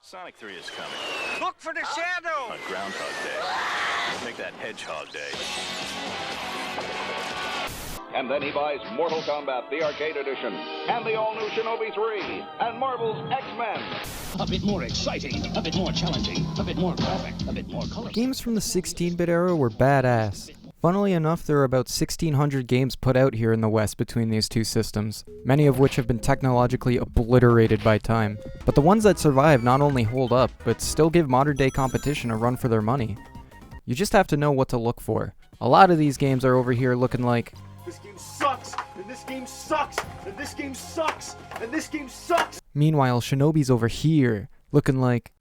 Sonic 3 is coming. Look for the shadow! On Groundhog Day. Make that Hedgehog Day. And then he buys Mortal Kombat, the arcade edition, and the all-new Shinobi 3, and Marvel's X-Men. A bit more exciting, a bit more challenging, a bit more graphic, a bit more colorful. Games from the 16-bit era were badass. Funnily enough, there are about 1,600 games put out here in the West between these two systems, many of which have been technologically obliterated by time. But the ones that survive not only hold up, but still give modern-day competition a run for their money. You just have to know what to look for. A lot of these games are over here looking like, this game sucks, and this game sucks, and this game sucks, and this game sucks! Meanwhile, Shinobi's over here, looking like,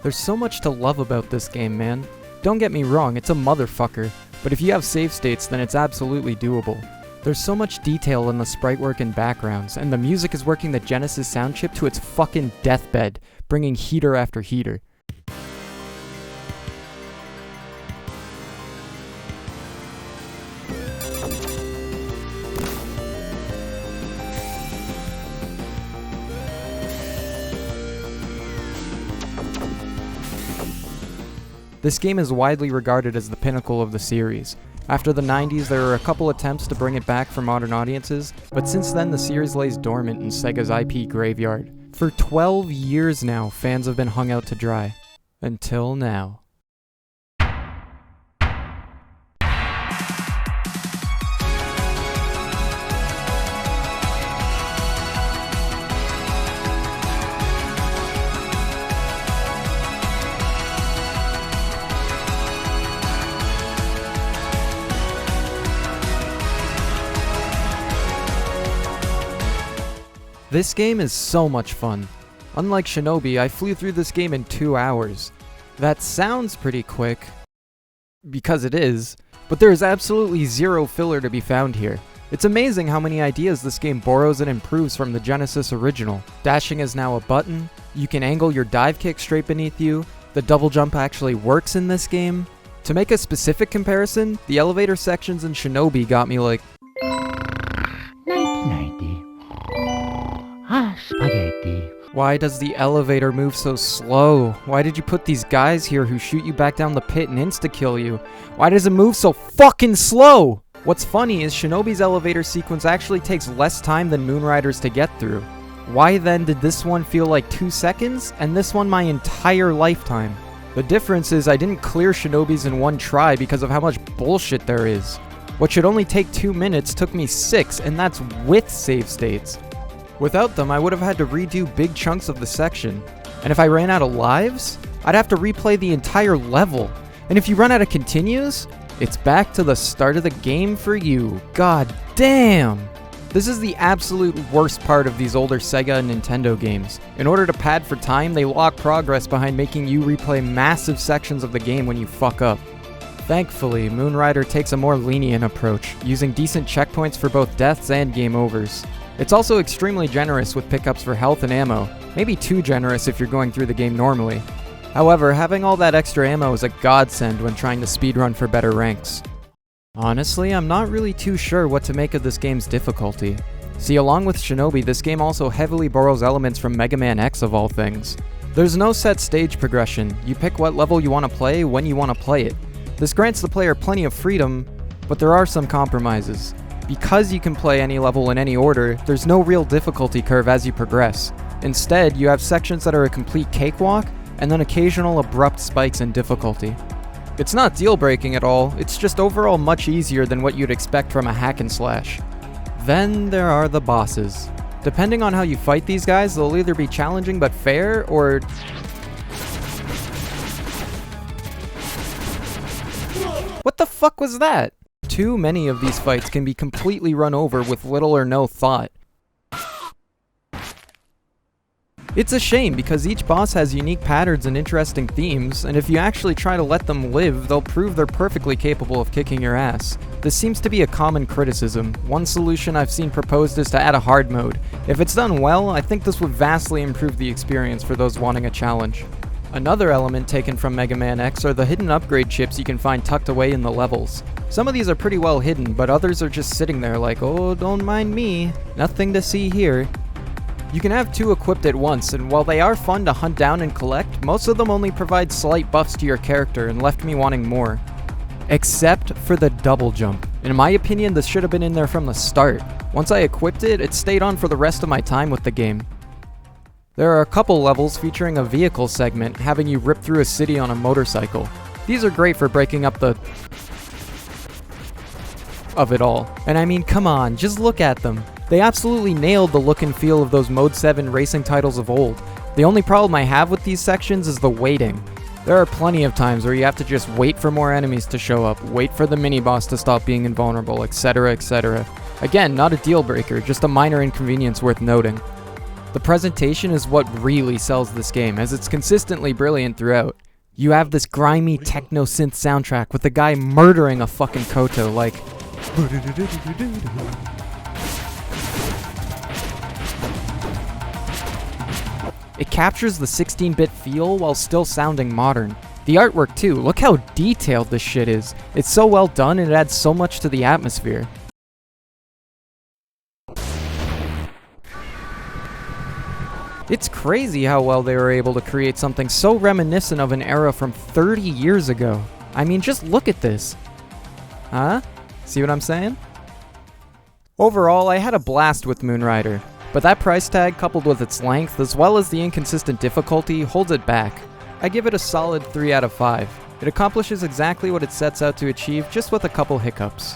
there's so much to love about this game, man. Don't get me wrong, it's a motherfucker, but if you have save states, then it's absolutely doable. There's so much detail in the sprite work and backgrounds, and the music is working the Genesis sound chip to its fucking deathbed, bringing heater after heater. This game is widely regarded as the pinnacle of the series. After the 90s, there were a couple attempts to bring it back for modern audiences, but since then the series lays dormant in Sega's IP graveyard. For 12 years now, fans have been hung out to dry. Until now. This game is so much fun. Unlike Shinobi, I flew through this game in 2 hours. That sounds pretty quick, because it is, but there is absolutely zero filler to be found here. It's amazing how many ideas this game borrows and improves from the Genesis original. Dashing is now a button, you can angle your dive kick straight beneath you, the double jump actually works in this game. To make a specific comparison, the elevator sections in Shinobi got me like, Spaghetti. why does the elevator move so slow? Why did you put these guys here who shoot you back down the pit and insta-kill you? Why does it move so fucking slow? What's funny is Shinobi's elevator sequence actually takes less time than Moonrider's to get through. Why then did this one feel like 2 seconds, and this one my entire lifetime? The difference is I didn't clear Shinobi's in one try because of how much bullshit there is. What should only take 2 minutes took me 6, and that's with save states. Without them, I would have had to redo big chunks of the section. And if I ran out of lives, I'd have to replay the entire level. And if you run out of continues, it's back to the start of the game for you. God damn! This is the absolute worst part of these older Sega and Nintendo games. In order to pad for time, they lock progress behind making you replay massive sections of the game when you fuck up. Thankfully, Moonrider takes a more lenient approach, using decent checkpoints for both deaths and game overs. It's also extremely generous with pickups for health and ammo, maybe too generous if you're going through the game normally. However, having all that extra ammo is a godsend when trying to speedrun for better ranks. Honestly, I'm not really too sure what to make of this game's difficulty. See, along with Shinobi, this game also heavily borrows elements from Mega Man X of all things. There's no set stage progression, you pick what level you want to play when you want to play it. This grants the player plenty of freedom, but there are some compromises. Because you can play any level in any order, there's no real difficulty curve as you progress. Instead, you have sections that are a complete cakewalk, and then occasional abrupt spikes in difficulty. It's not deal-breaking at all, it's just overall much easier than what you'd expect from a hack and slash. Then there are the bosses. Depending on how you fight these guys, they'll either be challenging but fair, or what the fuck was that? Too many of these fights can be completely run over with little or no thought. It's a shame because each boss has unique patterns and interesting themes, and if you actually try to let them live, they'll prove they're perfectly capable of kicking your ass. This seems to be a common criticism. One solution I've seen proposed is to add a hard mode, If it's done well, I think this would vastly improve the experience for those wanting a challenge. Another element taken from Mega Man X are the hidden upgrade chips you can find tucked away in the levels. Some of these are pretty well hidden, but others are just sitting there like, oh, don't mind me, nothing to see here. You can have 2 equipped at once, and while they are fun to hunt down and collect, most of them only provide slight buffs to your character and left me wanting more. Except for the double jump. In my opinion, this should have been in there from the start. Once I equipped it, it stayed on for the rest of my time with the game. There are a couple levels featuring a vehicle segment, having you rip through a city on a motorcycle. These are great for breaking up the of it all. And I mean, come on, just look at them. They absolutely nailed the look and feel of those Mode 7 racing titles of old. The only problem I have with these sections is the waiting. There are plenty of times where you have to just wait for more enemies to show up, wait for the mini-boss to stop being invulnerable, etc, etc. Again, not a deal breaker, just a minor inconvenience worth noting. The presentation is what really sells this game, as it's consistently brilliant throughout. You have this grimy techno-synth soundtrack with the guy murdering a fucking Koto, like... It captures the 16-bit feel while still sounding modern. The artwork too, look how detailed this shit is. It's so well done and it adds so much to the atmosphere. It's crazy how well they were able to create something so reminiscent of an era from 30 years ago. I mean, just look at this. Huh? See what I'm saying? Overall, I had a blast with Moonrider, but that price tag coupled with its length as well as the inconsistent difficulty holds it back. I give it a solid 3 out of 5. It accomplishes exactly what it sets out to achieve, just with a couple hiccups.